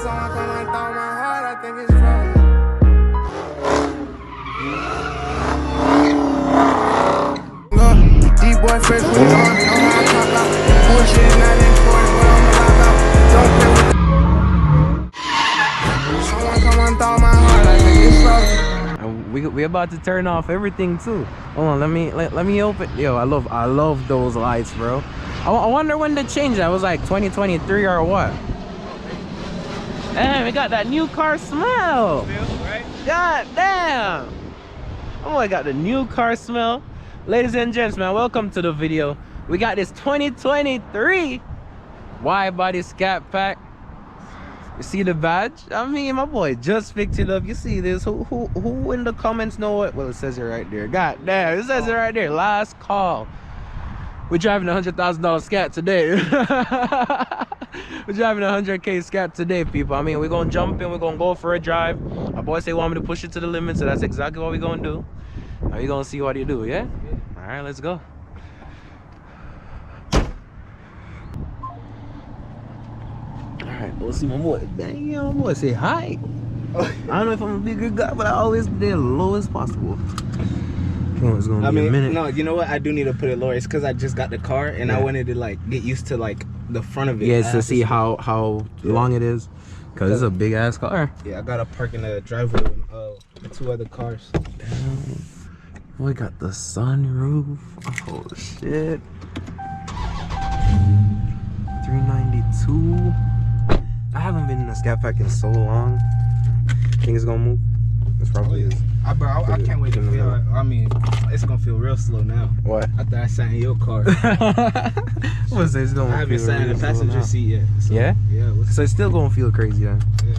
someone come and throw my heart, I think it's frozen. Deep boy fresh, put it on, know how I pop out. Bullshit is not important, but I'ma lock out. Don't play with the... Someone come and throw my heart, I think it's frozen. We about to turn off everything too. Hold on, let me open. Yo, I love those lights, bro. I wonder when they changed that. It was like 2023 or what? Damn, we got that new car smell. Right? God damn. Oh, I got the new car smell. Ladies and gents, man, welcome to the video. We got this 2023 widebody Scatpack. You see the badge? I mean, my boy just picked it up. You see this? Who in the comments know what? Well, it says it right there. God damn, it says it right there. Last call. We're driving a $100,000 Scat today. We're driving a 100K Scat today, people. I mean, we're gonna jump in. We're gonna go for a drive. My boy say want me to push it to the limit, so that's exactly what we're gonna do. Now you gonna see what you do, yeah? All right, let's go. Alright, we'll see my boy. Dang, my boy say hi. I don't know if I'm a big good guy, but I always be there low as possible. Oh, it's gonna be a minute. No, you know what? I do need to put it lower. It's because I just got the car and I wanted to like get used to like the front of it. Yeah, to see how long it is. Cause it's a big ass car. Yeah, I gotta park in the driveway with 2 other cars. Damn. We got the sunroof. Oh shit. 392. I haven't been in a Scatpack in so long. Think it's gonna move? It's probably is. I can't wait to feel it. I mean, it's gonna feel real slow now. What? After I sat in your car. What's it's gonna I haven't sat in the passenger seat yet. So, yeah? Yeah. So it's still gonna feel crazy then. Yeah.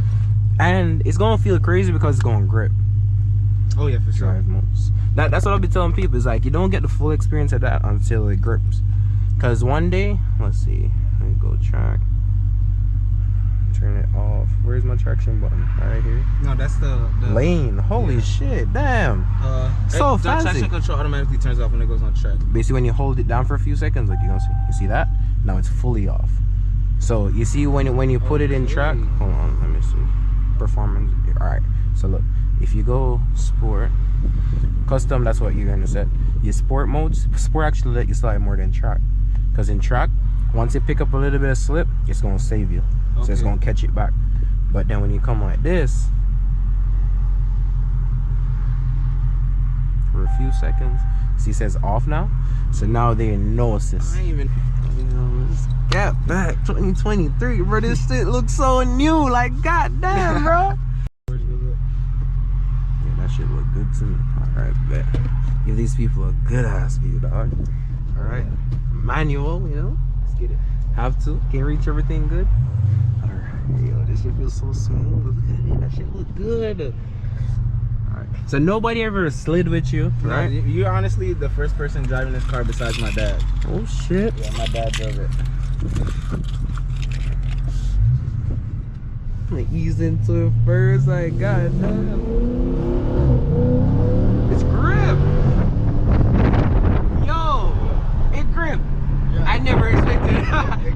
And it's gonna feel crazy because it's gonna grip. Oh yeah, for sure. Drive modes. That's what I'll be telling people. Is like you don't get the full experience of that until it grips. Cause one day, let's see. Let me go track. Turn it off. Where's my traction button? Right here. No, that's the lane. Holy shit! Damn. So the fancy. traction control automatically turns off when it goes on track. Basically, when you hold it down for a few seconds, like you gonna see. You see that? Now it's fully off. So you see when you put it in track. Hold on. Let me see. Performance. All right. So look, if you go sport, custom, that's what you're gonna set. Your sport modes. Sport actually let you slide more than track. Cause in track, once it pick up a little bit of slip, it's gonna save you. So it's gonna catch it back. But then when you come like this, for a few seconds, see it says off now. So now they know assist. I ain't even. Scatpack 2023, bro. This shit looks so new. Like goddamn, bro. Yeah, that shit look good to me. All right, bet. Give these people a good ass view, dog. All right, manual, you know. Let's get it. Have to. Can't reach everything good. Yo, this shit feels so smooth. Look at it. That shit look good. Alright. So nobody ever slid with you, right? No, you're honestly the first person driving this car besides my dad. Oh shit. Yeah, my dad drove it. Like ease into it first, like god damn. It's grip. Yo, it grip. Yeah. I never expected it.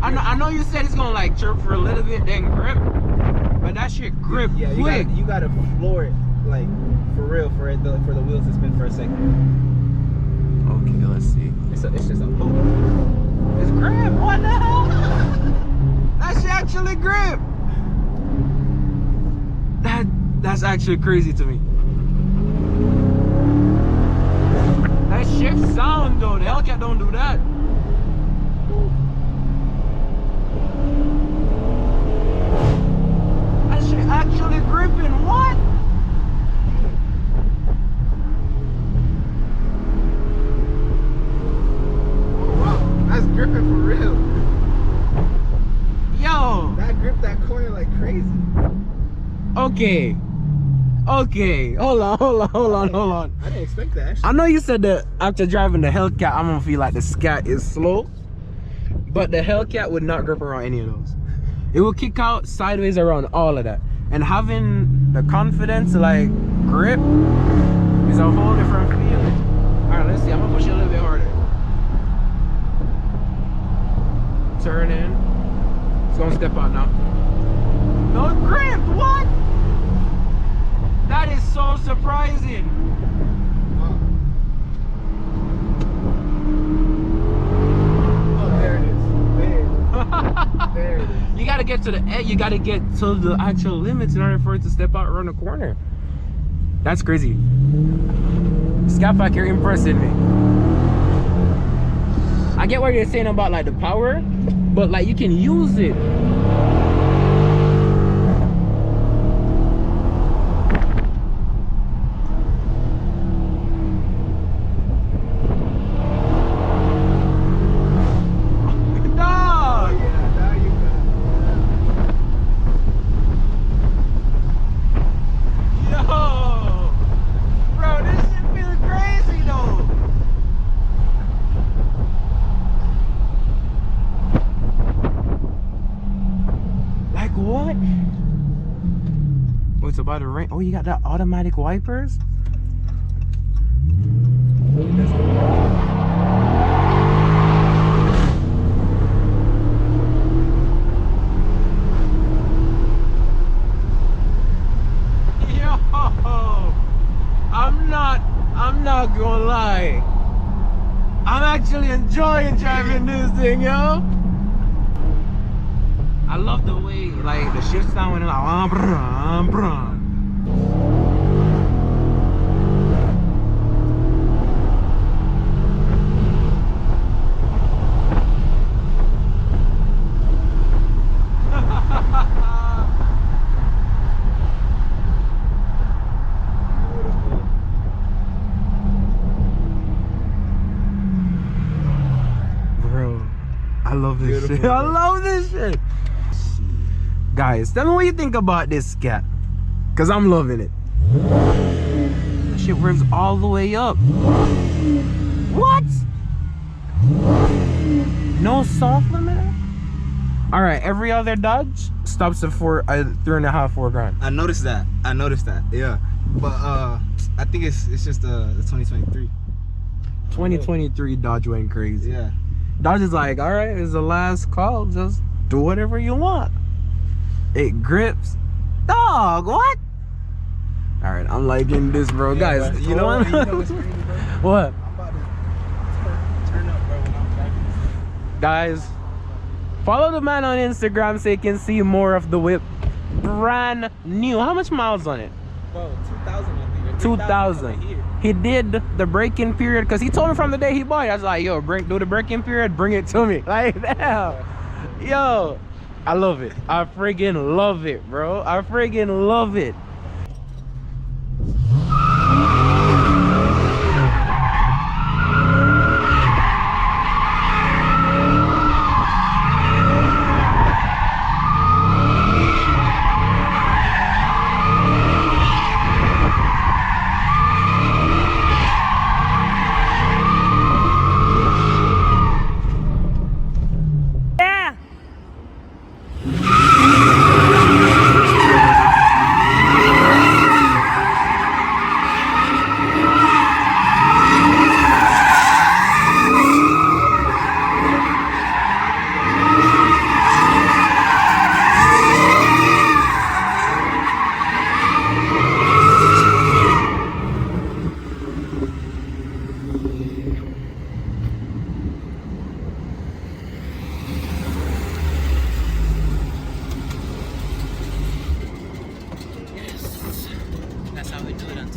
I know you said it's gonna like chirp for a little bit, then grip, but that shit grip quick. You gotta floor it like for real for the wheels to spin for a second. Okay, let's see. It's just a hook. It's grip. What the hell? That shit actually grip. That's actually crazy to me. That shit sound though. The Hellcat don't do that. Actually gripping, what? Oh wow, that's gripping for real. Yo, that gripped that corner like crazy. Okay, hold on. I didn't expect that actually. I know you said that after driving the Hellcat, I'm gonna feel like the Scat is slow, but the Hellcat would not grip around any of those. It will kick out sideways around all of that. And having the confidence to like grip is a whole different feeling. All right, let's see. I'm gonna push it a little bit harder. Turn in. It's gonna step out now. No grip. cruising. Oh, there it is. There it is. You gotta get to the edge. You gotta get to the actual limits in order for it to step out around the corner. That's crazy. Scatpack, you're impressing me. I get what you're saying about like the power, but like you can use it. What? Oh, it's about to rain. Oh, you got that automatic wipers? Yo, I'm not gonna lie. I'm actually enjoying driving this thing, yo. I love the way like the shift sound when it's like brum, brum. Bro, I love this shit. I love this shit. Guys, tell me what you think about this Scat, cause I'm loving it. That shit revs all the way up. What? No soft limiter? All right, every other Dodge stops at 3.5, 4 grand. I noticed that. Yeah, but I think it's just the 2023. 2023 Dodge went crazy. Yeah. Dodge is like, all right, it's the last call. Just do whatever you want. It grips. Dog, what? All right, I'm liking this, bro. Yeah, guys, you you know know what's crazy, bro? what? I'm about to turn up, bro, when I'm driving this thing. Guys, follow the man on Instagram so you can see more of the whip. Brand new. How much miles on it? Bro, 2,000, I think. 2,000. He did the break-in period because he told me from the day he bought it. I was like, yo, do the break-in period, bring it to me. Like, damn. Yo, I love it. I friggin' love it, bro. I friggin' love it. That's how we do it on